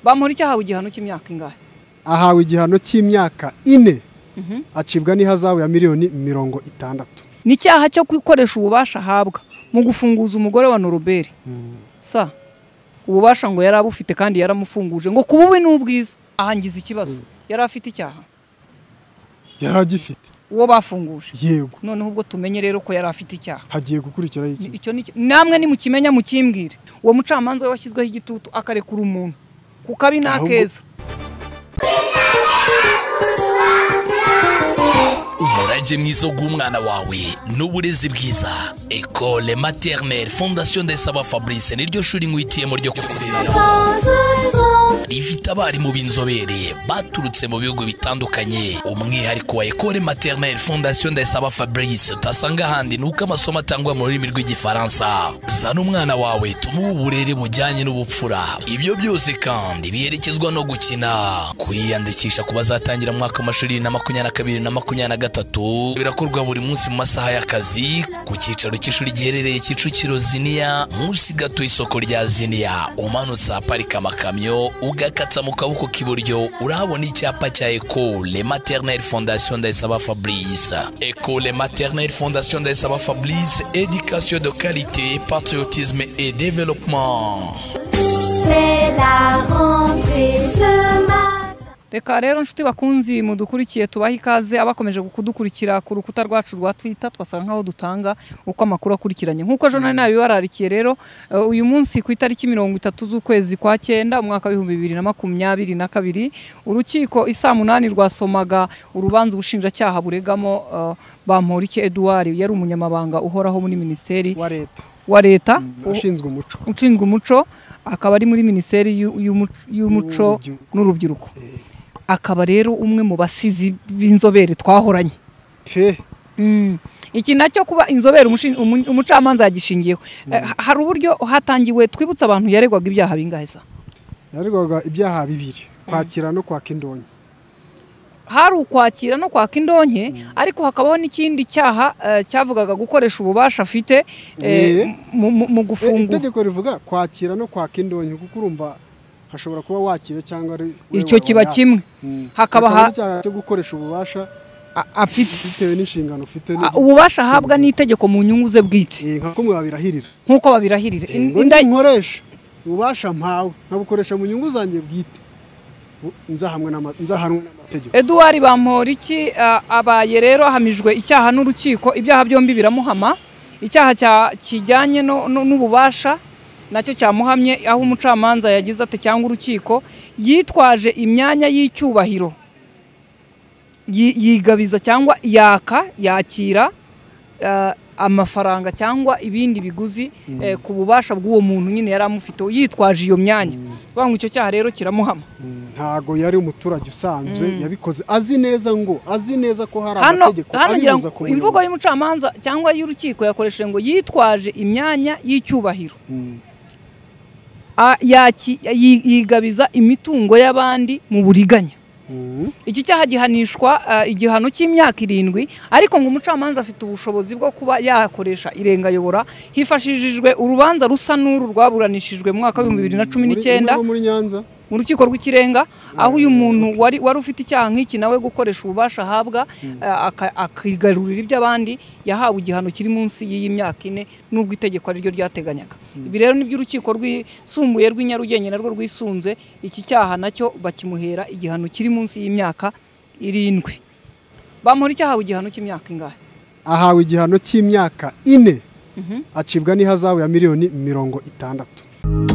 Bamporiki ahawe igihano cy'imyaka ingahe? Ahawe igihano cy'imyaka 4 acibwa n'ihazabu ya miliyoni 60. Ni cyaha cyo kwikoresha ububasha ahabwa mu gufunguza umugore wa Noroberi. Sa ububasha ngo yari abufite kandi yaramufunguje ngo kubuwe n'ubwiza ahangiza ikibazo. Yari afite icyaha. Yaragifite. Uwo bafunguje. Yego. Noneho ubwo tumenye rero ko yari afite icyaha. Hagiye gukurikira iki? Icyo ni namwe ni mukimenya mukimbwire. Uwo mucamanza we washyizweho igitutu akarekura umuntu. Kukabi nakeza. Umurage mwiza w'umwana wawe n'uburezi bwiza. École maternelle Fondation Ndayisaba Fabrice niryo shuri ngwitiyemo ryo kurera. Rifite abarimu b'inzobere baturutse mu bihugu bitandukanye. Umwihariko wa École maternelle Fondation Ndayisaba Fabrice utasanga ahandi nuko amasomo atangwa mu rurimi rw'igifaransa. Zana umwana wawe tumuhe uburere bujyanye n'ubupfura. Ibyo byose kandi biherekezwa no gukina. Kwiyandikisha ku bazatangira mu mwaka w'amashuri 2022 na 2023 birakorwa buri munsi mu masaha y'akazi ku cyicaro cy'ishuri giherereye Kicukiro Zinia munsi gato isoko rya Zinia. Umanutse aparika amakamyo ugakatsa mu kaboko k'iburyo urahabona icyapa cya École maternelle Fondation Ndayisaba Fabrice. École maternelle Fondation Ndayisaba Fabrice, éducation de qualité, patriotisme et développement. C'est la rentrée ce matin. Reka rero nshuti bakunzi mudukurikiye tubaha ikaze abakomeje kudukurikira ku rukuta rwacu rwa Twitter twasanga nkaho dutanga uko amakuru akurikiranye nkuko journal nabibararikiye rero uyu munsi ku itariki 30 z'ukwezi kwa 9 umwaka wa 2022 urukiko isa 8 rwasomaga urubanza ubushinjacyaha buregamo Bamporiki Edouard yari umunyamabanga uhoraho muri ministeri wa leta ushinzwe umuco akaba ari muri ministeri y'umuco n'urubyiruko. Akaba rero umwe mu basizi b'inzobere twahoranye. Iki nacyo kuba inzobere umucamanza yagishingiyeho. Hari uburyo hatangiwe twibutsa abantu yaregwaga ibyaha bingahe sa? Yaregwaga ibyaha bibiri, kwakira no kwaka indonke. Hari ukwakira no kwaka indonke ariko hakabaho n'ikindi cyaha cyavugaga gukoresha ububasha afite mu gufunga. Itegeko rivuga kwakira no kwaka indonke kuko urumva hashobora kuba wakira cyangwa ari icyo kiba kimwe. Hakaba cyo gukoresha ububasha afite bitewe n'inshingano ufite ububasha ahabwa n'itegeko mu nyungu ze bwite. Nkako babirahirira. Nkuko babirahirira. Nkoresha ububasha mpawe nkabukoresha mu nyungu zanjye bwite. Nzahanwe n'amategeko. Edouard Bamporiki abaye rero ahamijwe icyaha n'urukiko ibyaha byombi biramuhama. Icyaha kijyanye n'ububasha nacyo cyamuhamye aho umucamanza yagize ate cyangwa urukiko yitwaje imyanya y'icyubahiro yigabiza cyangwa yakira amafaranga cyangwa ibindi biguzi ku bubasha bw'uwo muntu nyine yari amufite yitwaje iyo myanya. Bangwa icyo cyaha rero kiramuhama. Ntago yari umuturage usanzwe yabikoze azi neza ko hari amategeko abibuza ku imvugo y'umucamanza cyangwa y'urukiko yakoresheje ngo yitwaje imyanya y'icyubahiro. Yigabiza imitungo y'abandi mu buriganya. Iki cyaha gihanishwa igihano cy'imyaka 7 ariko ngo umucamanza afite ubushobozi bwo kuba yakoresha irengayobora hifashishijwe urubanza rusa n'uru rwaburanishijwe mu mwaka wa 2019 muri Nyanza mu rukiko rw'ikirenga aho uyu muntu wari ufite icyaha nk'iki nawe gukoresha ububasha ahabwa akigarurira iby'abandi yahawe igihano kiri munsi y'iyi myaka 4 nubwo itegeko ari ryo ryateganyaga. Ibi rero nibyo urukiko rwisumbuye rw'inyarugenge narwo rwisunze iki cyaha nacyo bakimuhera igihano kiri munsi y'imyaka 7. Bamporiki ahawe igihano cy'imyaka ingahe? Ahawe igihano cy'imyaka 4 acibwa n'ihazabu ya miliyoni 60.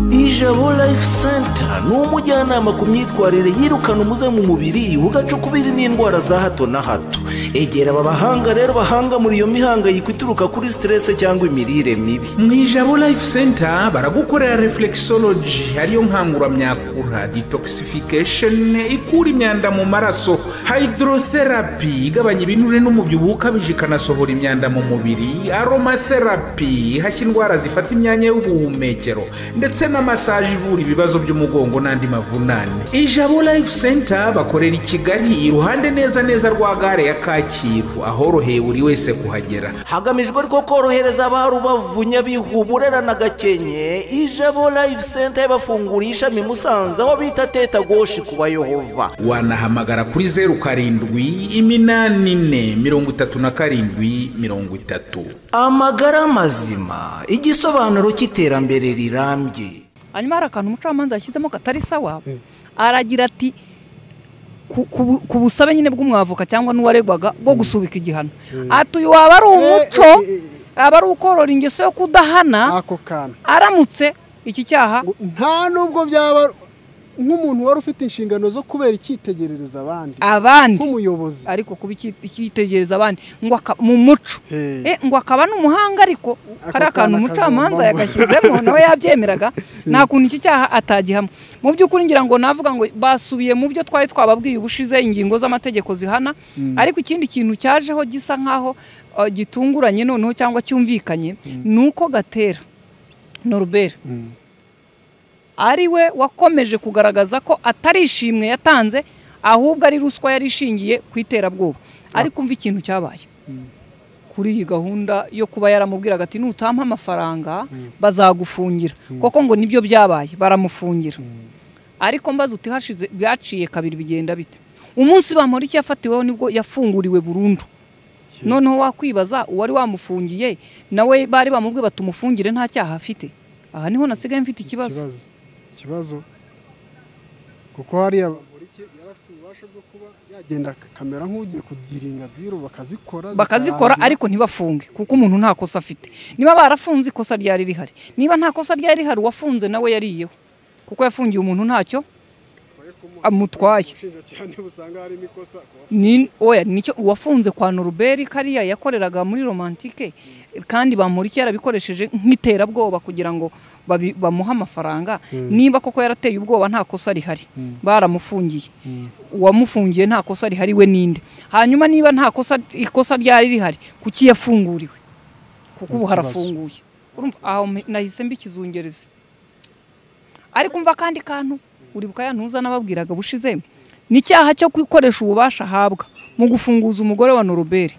Ijabo Life Center ni umujyanama ku myitwarire yirukana umuze mu mubiri ugacukubira n'indwara za hato na hato. Egera aba bahanga rero bahanga muri iyo mihangayiko ituruka kuri stress cyangwa imirire mibi. Mu Ijabo Life Center baragukorera reflexology ariyo nkanguramyakura, detoxification ikura imyanda mu maraso, hydrotherapy igabanya ibinure n'umubyibuho ukabije ikanasohora imyanda mu mubiri, aromatherapy ihashya indwara zifata imyanya y'ubuhumekero ndetse na massage ivura ibibazo by'umugongo umugongo n'andi mavunane. Ijabo Life Center bakorera i Kigali iruhande neza rwa gare ya Kacyiru ahoroheye buri wese kuhagera. hagamijwe ko korohereza abarubavu Nyabihu Burera na Gakenke. Ijabo Life Center yabafunguriye ishami Musanze aho bita Teta Goshi kuba Yehova. Wanahamagara kuri 0788373030. Amagara mazima, igisobanuro cy'iterambere rirambye. hanyuma hari akantu umucamanza yashyizemo katari sawa aragira ati ku busabe nyine bw'umwavoka cyangwa n'uwaregwaga bwo gusubika igihano ati uyu waba ari umuco aba ari ukorora ingeso yo kudahana ako kana aramutse iki cyaha nta nubwo byaba nk'umuntu wari ufite inshingano zo kubera icyitegerereza abandi nk'umuyobozi ariko kuba icyitegereza abandi ngo mu muco ngo akaba n'umuhanga ariko kari akantu umucamanza yagashyizemo nawe yabyemeraga nta kuntu iki cyaha atagihamo mu by'ukuri ngira ngo navuga ngo basubiye mu byo twari twababwiye ubushize ingingo z'amategeko zihana ariko ikindi kintu cyajeho gisa nkaho gitunguranye noneho cyangwa cyumvikanye nuko Gatera Norbert ari we wakomeje kugaragaza ko atari ishimwe yatanze ahubwo ari ruswa yari ishingiye ku iterabwoba ariko umva ikintu cyabaye kuri iyi gahunda yo kuba yaramubwiraga ati nutampa amafaranga bazagufungira koko ngo nibyo byabaye baramufungira ariko mbaza uti hashize byaciye kabiri bigenda bite umunsi bamora iki yafatiweho nibwo yafunguriwe burundu noneho wakwibaza uwari wamufungiye nawe bari bamubwiye batumufungire nta cyaha afite aha niho nasigaye mfite ikibazo kuko hariya yarafite ububasha bwo kuba yagenda kamera nk'ugiye kudiringa diro bakazikora ariko ntibafunge kuko umuntu nta kosa afite niba barafunze ikosa ryari rihari niba nta kosa ryari rihari wafunze nawe yariyeho kuko yafungiye umuntu ntacyo amutwaye nicyo uwafunze kwa Norbert kariya yakoreraga muri Romantique kandi bamuriki yarabikoresheje nk'iterabwoba kugira ngo bamuha amafaranga niba koko yarateye ubwoba nta kosa rihari baramufungiye uwamufungiye nta kosa rihari we ninde hanyuma niba nta ikosa ryari rihari kuki yafunguriwe kuko ubu harafunguye urumva aho nahise mbikizungereza ariko umva kandi kantu uribuka yantuza nababwiraga bushize ni cyaha cyo kwikoresha ububasha ahabwa mu gufunguza umugore wa Norbert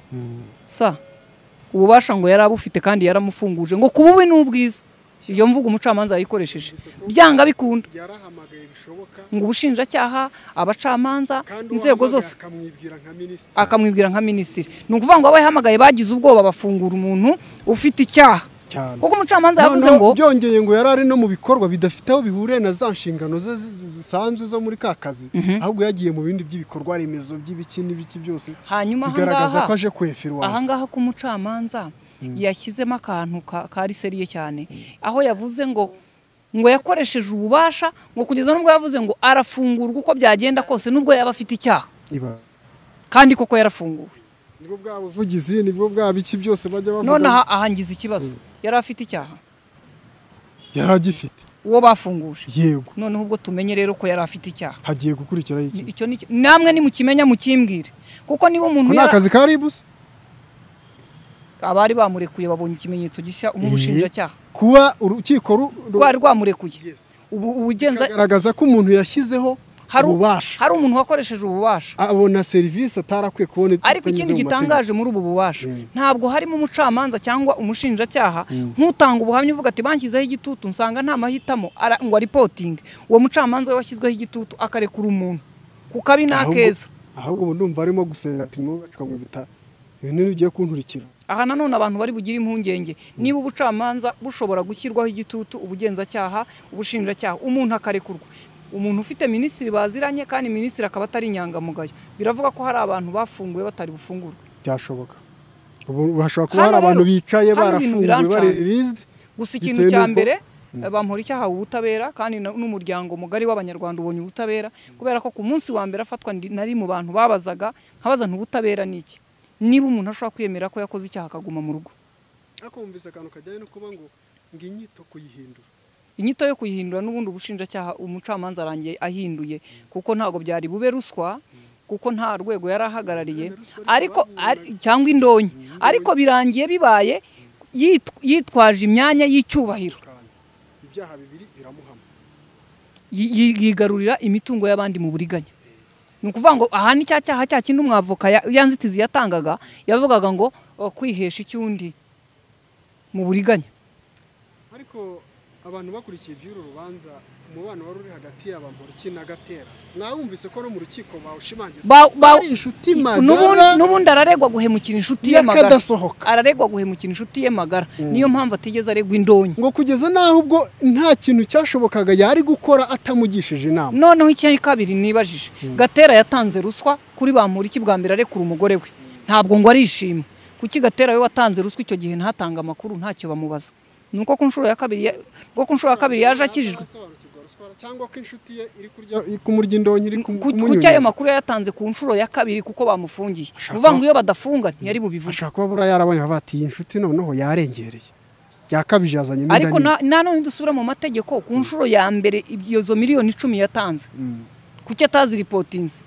ububasha ngo yarabufite kandi yaramufunguje ngo kubuwe n'ubwiza iyo mvuga umucamanza yayikoresheje byanga bikunda yarahamagaye bishoboka ngo ubushinjacyaha abacamanza inzego zose akamwibwira nka minisitiri ni ukuvuga ngo abo yahamagaye bagize ubwoba bafungura umuntu ufite icyaha kuko umucamanza yavuze ngo byongeye ngo yarari no mu bikorwa bidafite aho bihuriye na za nshingano ze zisanzwe zo muri ka kazi ahubwo yagiye mu bindi by'ibikorwa remezo by'ibiki n'ibiki byose hanyuma bigaragaza ko aje kwefirwa ahangaha ku mucamanza yashyizemo akantu kari seriye cyane aho yavuze ngo yakoresheje ububasha ngo kugeza nubwo yavuze ngo arafungurwa uko byagenda kose nubwo yaba afite icyaha kandi koko yarafunguwe nibwo bwa buvugizi nibwo bwa biki byose bajya bavuga none ahangize ikibazo yari afite icyaha yaragifite uwo bafunguje yego noneho ubwo tumenye rero ko yari afite icyaha hagiye gukurikiraho iki icyo ni namwe ni mukimenya mukimbwire kuko niba umuntu nta kazi kari busa abari bamurekuye babonye ikimenyetso gishya umubushinjacyaha kuba urukiko rwari rwamurekuye ubu ugenza garagaza ko umuntu yashyizeho ububasha hari umuntu wakoresheje ububasha abona serivisi atarakwiye kubona ariko ikindi gitangaje muri ubu bubasha ntabwo harimo umucamanza cyangwa umushinjacyaha nk'utanga ubuhamya uvuga ati banshyizeho igitutu nsanga nta mahitamo ngo aripotinge uwo mucamanza we washyizweho igitutu akarekura umuntu kuko abi nakeza ahubwo ndumva arimo gusenga ati mwubacwa mu bita ibintu bigiye kunturikira aha nanone abantu bari bugira impungenge niba ubucamanza bushobora gushyirwaho igitutu ubugenzacyaha ubushinjacyaha umuntu akarekurwa umuntu ufite minisitiri baziranye kandi minisitiri akaba atari inyangamugayo biravuga ko hari abantu bafunguye batari bufungurwe byashoboka ubu hashobora kuba hari abantu bicaye barafunguye bari rized gusa ikintu cya mbere bamuhora icyaha ubutabera kandi n'umuryango mugari w'abanyarwanda ubonye ubutabera kubera ko ku munsi wa mbere afatwa nari mu bantu babazaga nkabaza ubutabera niki niba umuntu ashobora kwiyemera ko yakoze icyaha akaguma mu rugo akumvise akantu kajyanye no kuba ngo inyito kuyihindura inyito yo kuyihindura n'ubundi ubushinjacyaha umucamanza arangiye ahinduye kuko ntago byari bube ruswa kuko nta rwego yari ahagarariye ariko cyangwa indonyi ariko birangiye bibaye yitwaje imyanya y'icyubahiro ibyaha bibiri biramuhama yigarurira imitungo y'abandi mu buriganya. Ni ukuvuga ngo aha ni cya cyaha cya kindi umwavoka yanzitizi yatangaga yavugaga ngo kwihesha icyundi mu buriganya. Ariko abantu bakurikiye iby'uru rubanza umubano wari uri hagati y'Abamporiki na Gatera mwawumvise ko no mu rukiko bawushimangira bari inshuti magara n'ubundi araregwa guhemukira inshuti ye magara araregwa guhemukira inshuti ye magara niyo mpamvu atigeze aregwa indonyi ngo kugeza naho ubwo nta kintu cyashobokaga yari gukora atamugishije inama. Noneho icyo kabiri nibajije Gatera yatanze ruswa kuri Bamporiki bwa mbere arekura umugore we ntabwo ngo arishima kuki Gatera we watanze ruswa icyo gihe ntatanga amakuru ntacyo bamubaza nuko ku nshuro ya kabiri yaje akijijwe cyangwa ko inshuti ye iri kurya kumurya indonyi iri kumunyuza. Kucyayo makuru yatanze ku nshuro ya kabiri kuko bamufungiye. Uvuga ngo iyo badafunga ntiyari bubivuga. Ashaka kuba bura yarabonye bati inshuti noneho yarengereye. Yakabije yazanye imidani. Ariko none dusubira mu mategeko ku nshuro ya mbere ibyo miliyoni 10 yatanze. Kuki atazi reportings.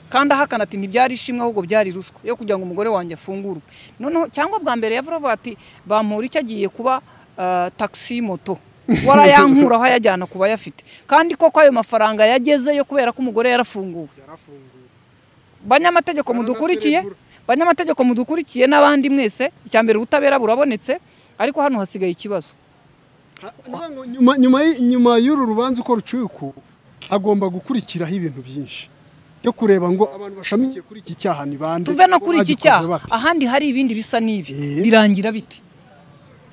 Kandi ahakana ati ntibyari ishimwe ahubwo byari ruswa yo kugira ngo umugore wanjye afungurwe. Noneho cyangwa bwa mbere yavuga ati Bamporiki agiye kuba taxi moto. Warayankura aho yajyana kuba yafite kandi koko ayo mafaranga yagezeyo kubera ko umugore yarafunguwe. Banyamategeko mudukurikiye n'abandi mwese icyambere ubutabera burabonetse ariko hano hasigaye ikibazo. Nyuma y'uru rubanza uko rucuko agomba gukurikiraho ibintu byinshi yo kureba ngo abantu bashamikiye kuri iki cyaha ni bande. Tuve no kuri iki cyaha ahandi hari ibindi bisa n'ibi birangira biti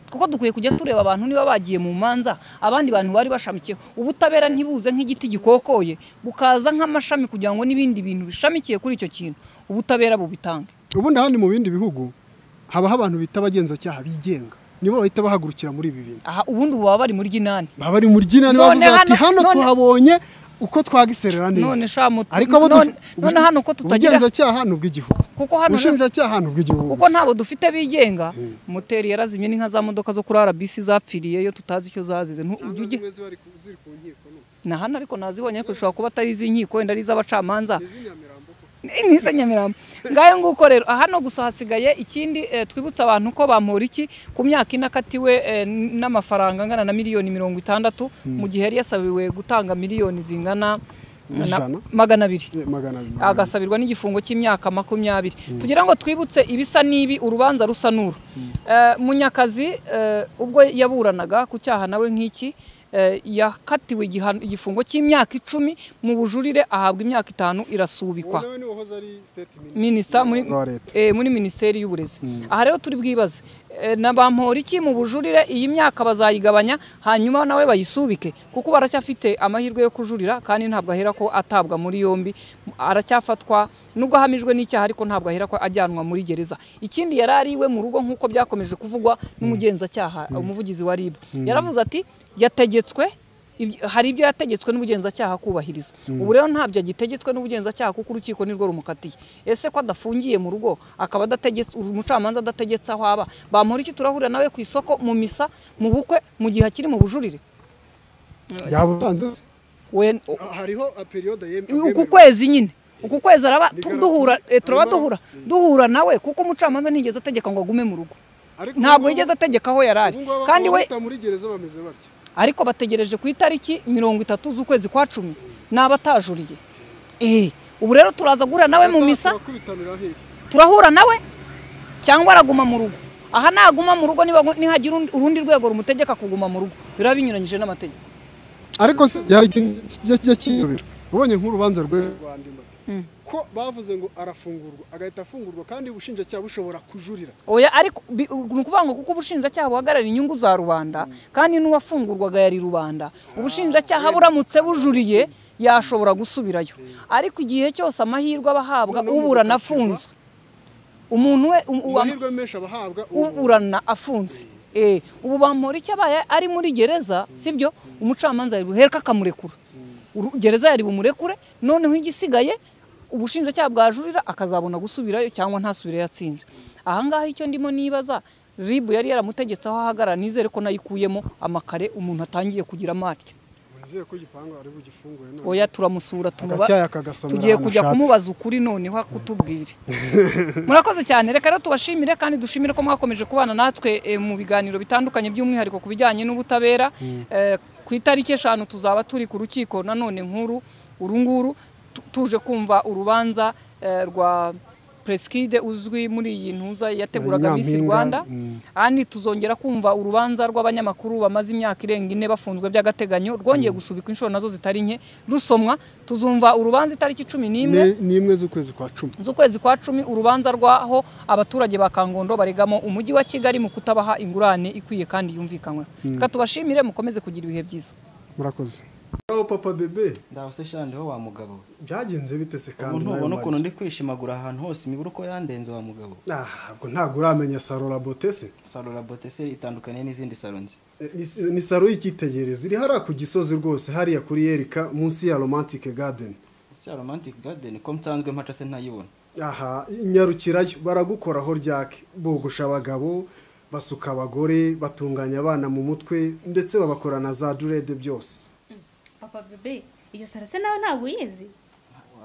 kuko dukwiye kujya tureba abantu niba bagiye mu manza abandi bantu bari bashamikiye ubutabera ntibuze nk'igiti gikokoye bukaza nk'amashami kugira ngo n'ibindi bintu bishamikiye kuri icyo kintu ubutabera bubitange. Ubundi handi mu bindi bihugu haba abantu bita abagenza cyaha bigenga nibo bahita bahagurukira muri ibi bintu. Aha ubundi baba bari muri ginani bavuze ati hano tuhabonye uko twagiserera neza. Ariko none hano ko tutagira ubugenza cyaha n'ubw'igihugu kuko hano ushinja cyaha n'ubw'igihugu kuko ntabo dufite bigenga moteri yarazimye n'inka za modoka zo kuri RBC zapfiriye yo tutazi icyo zazize na hano ariko nazibonye ko ushobora kuba atari izinkiko wenda ari iz'abacamanza n'iza Nyamirambo. Ngayo nguko rero hano gusa hasigaye ikindi twibutsa abantu ko Bamporiki ku myaka inakatiwe n'amafaranga angana na miliyoni 60 mu gihe yari yasabiwe gutanga miliyoni zingana 200 agasabirwa n'igifungo cy'imyaka 20. Tugira ngo twibutse ibisa nibi urubanza rusa nuru Munyakazi ubwo yaburanaga ku cyaha nawe nk'iki yakatiwe igifungo cy'imyaka 10 mu bujurire ahabwa imyaka 5 irasubikwa. Minister muri Ministeri y'Uburezi. Aha rero turi bwibaze na Bamporiki mu bujurire iyi myaka bazayigabanya hanyuma nawe bayisubike kuko baracyafite amahirwe yo kujurira kandi ntabwo ahera ko atabwa muri yombi aracyafatwa nubwo ahamijwe n'icyaha ariko ntabwo ahera ko ajyanwa muri gereza. Ikindi yarariwe mu rugo nkuko byakomeje kuvugwa n'umugenzacyaha umuvugizi wa RIB yaravuze ati yategetswe hari ibyo yategetswe n'ubugenzacyaha kubahiriza. Ubu rero ntabyo agitegetswe n'ubugenzacyaha kuko urukiko nirwo rumukatiye. Ese ko adafungiye mu rugo akaba adategetse umucamanza adategetse aho aba Bamporiki turahurira nawe ku isoko mu misa mu bukwe mu gihe akiri mu bujurire yabutanze hariho period uku kwezi nyine uku kwezi araba duhura nawe kuko umucamanza ntigeze ategeka ngo agume mu rugo ntabwo yigeze ategeka aho yarari kandi we muri gereza bameze batyo ariko bategereje ku itariki 30 z'ukwezi kwa 10 n'abatajuriye. Ubu rero turaza gura nawe mu misa turahura nawe cyangwa araguma mu rugo. Aha naguma mu rugo nihagira urundi rwego rumutegeka kuguma mu rugo birabinyuranyije n'amategeko. Ariko yari cyakiyobera ubonye nk'urubanza rwe Rwandimba ko bavuze ngo arafungurwa agahita afungurwa kandi ubushinjacyaha bushobora kujurira. Oya ariko nukuvuga ngo kuko ubushinjacyaha buhagarara inyungu za rubanda kandi n'uwafungurwaga yari rubanda ubushinjacyaha buramutse bujuriye yashobora gusubirayo. Ariko igihe cyose amahirwe abahabwa uburana afunzwe umuntu we amahirwe menshi abahabwa uburana afunze ubu Bamporiki abaye ari muri gereza sibyo umucamanza yari buhereka akamurekura gereza yari bumurekure noneho igisigaye ubushinjacyaha bwajurira akazabona gusubirayo cyangwa ntasubire yatsinze. Aha ngaha icyo ndimo nibaza RIB yari yaramutegetse aho ahagarara nizere ko nayikuyemo amakare umuntu atangiye kugira amatya. Nizere ko gipanga ari bugifungure none. Oya turamusura tugiye kujya kumubaza ukuri noneho akutubwire. Murakoze cyane reka rero tubashimire kandi dushimire ko mwakomeje kubana natwe mu biganiro bitandukanye by'umwihariko kubijyanye n'ubutabera ku itariki 5 tuzaba turi ku rukiko nanone nkuru urunguru tuje kumva urubanza rwa Preskide uzwi muri iyi ntuza yateguraga Miss Rwanda ani tuzongera kumva urubanza rw'abanyamakuru bamaze imyaka irenga 4 bafunzwe by'agateganyo rwongeye gusubika inshuro nazo zitari nke rusomwa tuzumva urubanza itariki 11 z'ukwezi kwa 10 urubanza rwaho abaturage ba Kangondo baregamo umujyi wa Kigali mu kutabaha ingurane ikwiye kandi yumvikanywe katubashimire mukomeze kugira ibihe byiza murakoze papa bebe ndawuse shandeho wa mugabo byagenze bite se kandi ubona ukuntu ndi kwishimagura ahantu hose imiburuko yandenze wa mugabo ubwo ntago uramenya Salo La Beauté se Salo La Beauté se itandukanye n'izindi salo nzi ni salo y'ikitegerezo iri hara ku Gisozi rwose hariya kuri Yerika munsi ya Romantic Garden ko msanzwe mpaca se ntayibona inyarukirayo baragukoraho ryake bogosha abagabo basuka abagore batunganya abana mu mutwe ndetse babakorana za durede byose papa bebe iyo salo se nawe ntabwo uyizi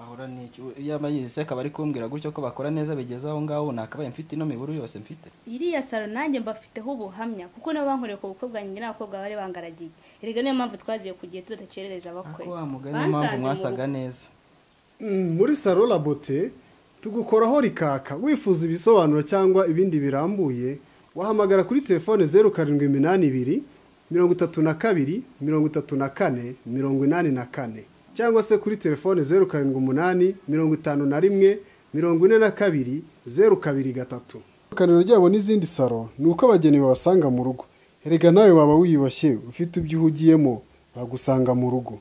ahora n'iki yamayizi se akaba ari kumbwira gutyo ko bakora neza bigeze aho ngaho nakabaye mfite ino miburu yose mfite iriya salo nanjye mbafiteho ubuhamya kuko nabo bankoreye ku bukwe bwanjye n'abakobwa bari bangaragiye erega niyo mpamvu twaziye kugiye tudacerereza abakwe niyo mpamvu mwasaga neza muri Salo La Beauté tugukoraho rikaka wifuza ibisobanuro cyangwa ibindi birambuye wahamagara kuri telefone 0782 32 34 84 cyangwa se kuri telefone 0788 51 42 02 Kaniro ryabo n'izindi saro nuko abageni babasanga mu rugo erega nawe waba wiyubashye ufite ibyo uhugiyemo bagusanga mu rugo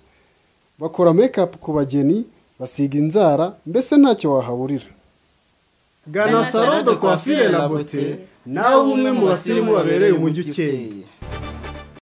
bakora makeup ku bageni basiga inzara mbese ntacyo wahaburira Gana Salon de Coiffure La Beauté nawe umwe mu basirimu babereye umujyi ukeye